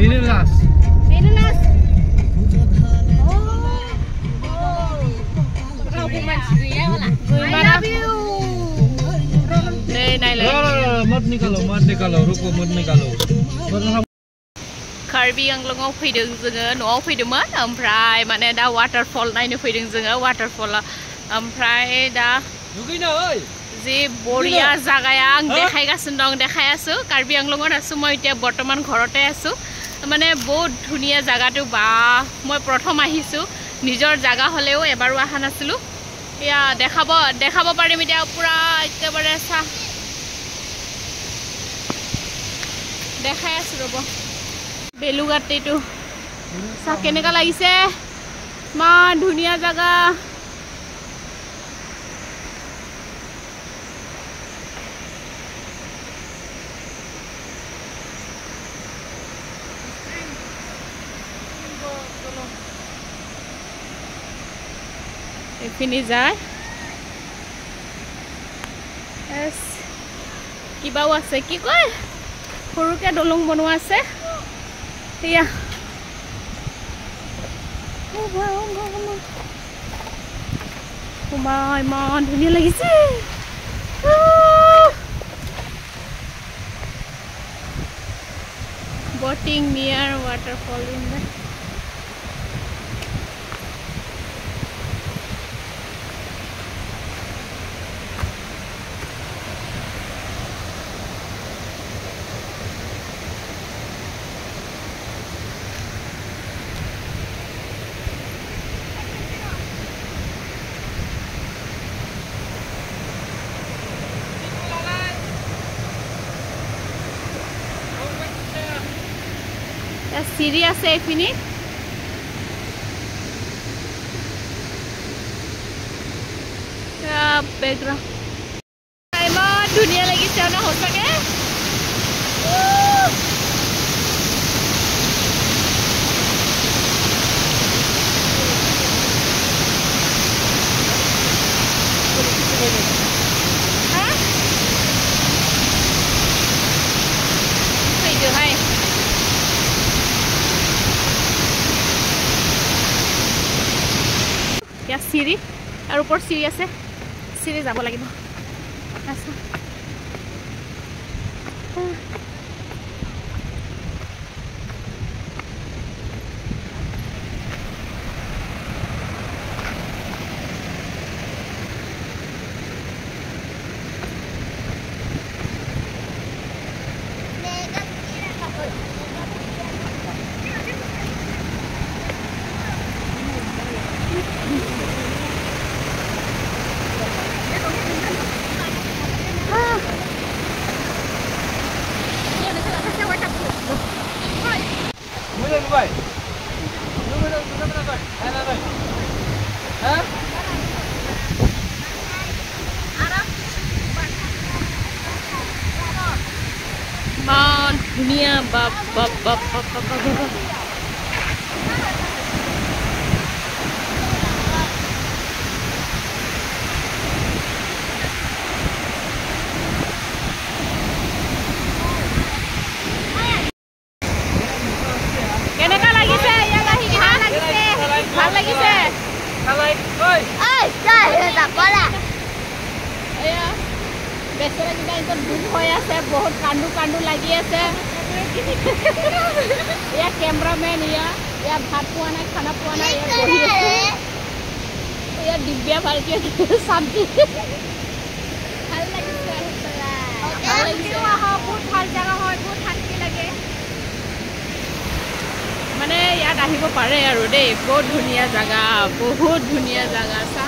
Pinilas. Pinilas. I love you. नहीं मत निकालो रुको मत निकालो कार्बी आंलंआव फैदों जोङो न'आव फैदोंमोन ओमफ्राय माने दा वाटारफल नायनो फैदों जोङो वाटारफल ओमफ्राय दा दुगैनो ओइ जे बरिया जागाया आं देखायगासिनो दं देखायासो कार्बी आंलंआव आसु মই এতিয়া বৰ্তমান ঘৰতে আছো মানে বহুত ধুনিয়া জায়গাটো বা মই প্ৰথম আহিছো নিজৰ জায়গা হলেও এবাৰো আহা নাছিলো ইয়া দেখাব পাৰিম এতিয়া পুৰা একেবাৰে চা দেখাই আছো ৰব বেলুগাটিটো চা কেনেকা লাগিছে মান ধুনিয়া জায়গা এফিনি যায় এস কিবাও আছে কি কয় সৰুকে দলং বনোৱা আছে ইয়া ইমান ধুনীয়া লাগিছে boating near waterfall in the serious safe ini ya background emang dunia lagi sana hosake ya siri আর উপর সিঁড়ি আছে সিঁড়ি যাব লাগিব আচ্ছা dunia bab keneka lagi se ya lagi ভাল লাগিছে খালাই ঐ এই যাই এটা কলা এয়া বেচরা কিটা ইতো দুখ হৈ আছে বহুত কান্দু লাগি আছে ইয়া ক্যামেরাম্যান ইয়া ভাত পোৱা নাই খানা পোৱা নাই ইয়া বহি আছে ইয়া দিব্যা ভালকে শান্তি ভাল লাগিছে বহুত ভাল জায়গা হয় বহুত শান্তি লাগে মানে ইয়াত আহিব পাৰে আৰু দেই বহুত ধুনীয়া জায়গা চা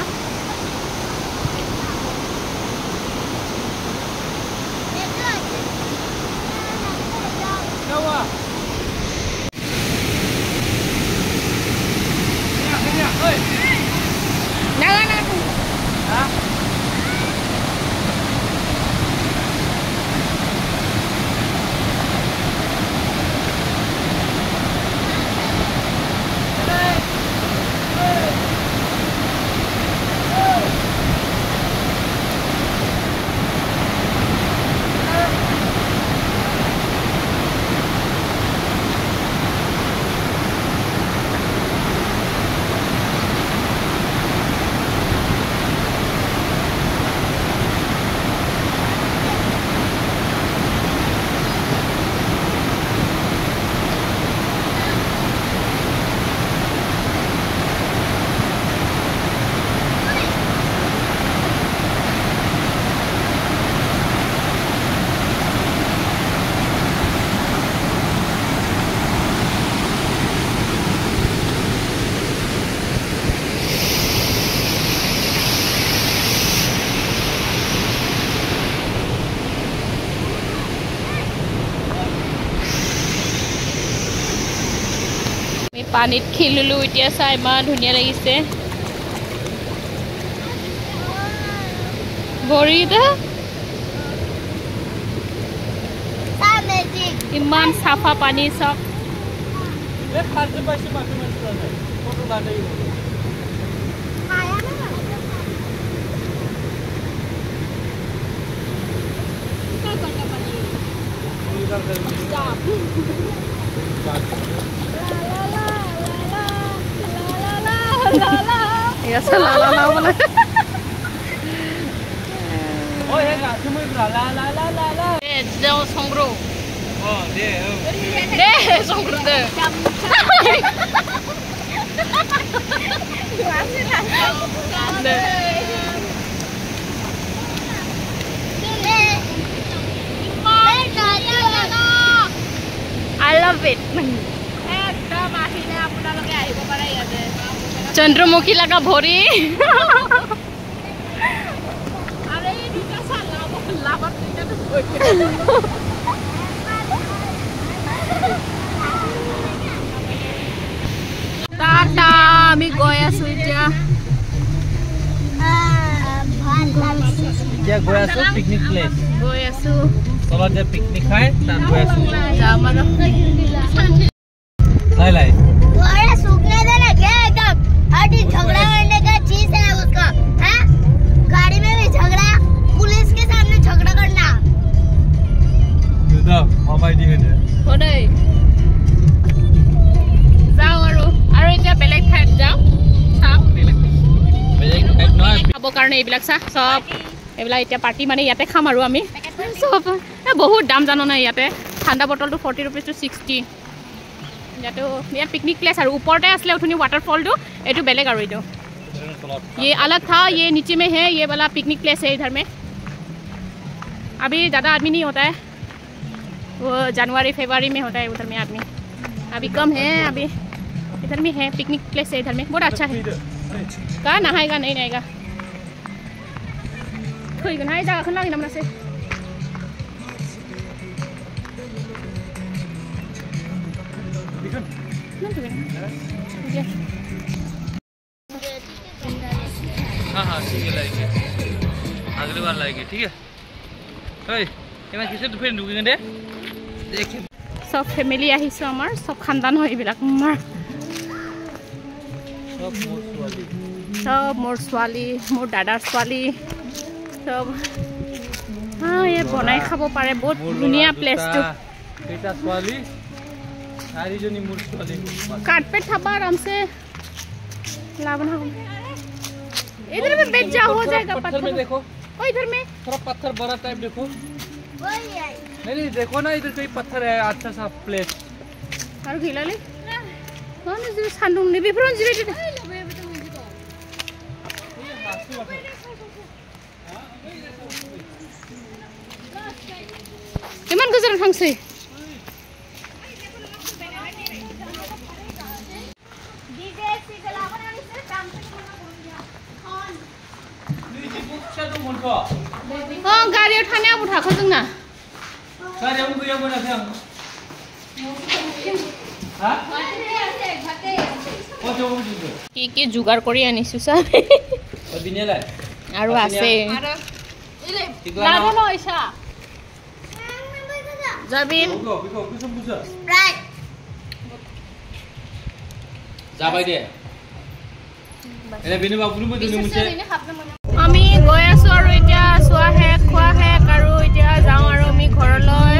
পানীত খেলিলোঁ এতিয়া চাই ইমান ধুনীয়া লাগিছে ভৰিত ইমান চাফা পানী চব Songro. Oh, deh. Deh, songro deh. I love it. Chandramukhi laga bhori. Tata, আমি গৈ আছো এতিয়া গৈ আছো পিকনিক প্লেস গৈ আছো তলত যে পিকনিক খাই তাত গৈ আছো যাম আৰু লাই লাই थोड़ा सूखने देना क्या एकदम हर दिन झगड़ा करने का चीज है उसका हैं गाड़ी में भी झगड़ा पुलिस के सामने झगड़ा करना দুদা মামাই দি দে ওদে যাও আৰু এতিয়া বেলেগ ঠাইত যাও চাও বেলেগ ঠাইত নহয় খাব কাৰণে এইবিলাক চা সব এইবিলাক এতিয়া পাৰ্টি মানে ইয়াতে খাম আৰু আমি সব বহুত দাম জানো না ইয়াতে ঠাণ্ডা বটলটো 40 रुपीस टू 60 यातो ये पिकनिक प्लेस और ऊपर टे असले उठनी वाटरफॉल दो ये तो बेलेग और इधर ये अलग था ये नीचे में है ये वाला पिकनिक प्लेस है इधर में अभी ज़्यादा आदमी नहीं होता है वो जनवरी फरवरी में होता है उधर में आदमी अभी कम है अभी इधर में है पिकनिक प्लेस है इधर में बहुत अच्छा है कहाँ नहाएगा नहीं नहाएगा कोई नहाए जाएगा खुला ही नमना से हाँ हाँ ठीक है लाएंगे अगली बार लाएंगे ठीक है ओए केना किसे तो फिर रुकेंगे दे देखिए सब फैमिली आहिसो आमार सब खानदान होय बिलाक मार सब मोर स्वाली मोर दादार स्वाली सब हाँ ये बनाई खाबो पारे बहुत दुनिया प्लेस तो बेटा स्वाली सारी जनी मोर स्वाली कार्पेट थाबा आराम से लावना हो इधर में बैठ जा हो जाएगा पत्थर में देखो ओ इधर में थोड़ा पत्थर बड़ा टाइप देखो नहीं नहीं देखो ना इधर कोई पत्थर है अच्छा सा प्लेस और खिला ले कौन इस सानदुं ने बेफोराव जिरायदो इमान गोजान थांसै हाँ गाड़ी उठाने अब उठा जोंना गाड़ियावनो गैया मोनाखै आं हा কি যোগাৰ কৰি আনিছো সাব বিনেলাই আৰু আছে লাভ নইছা যাবিন राइट যাবাই দে এনে বিনু বাবুনো বদিনে মুছে আমি গৈ আছো আৰু এতিয়া সোৱা হে খোৱা হে আৰু এতিয়া যাও আৰু আমি ঘৰলৈ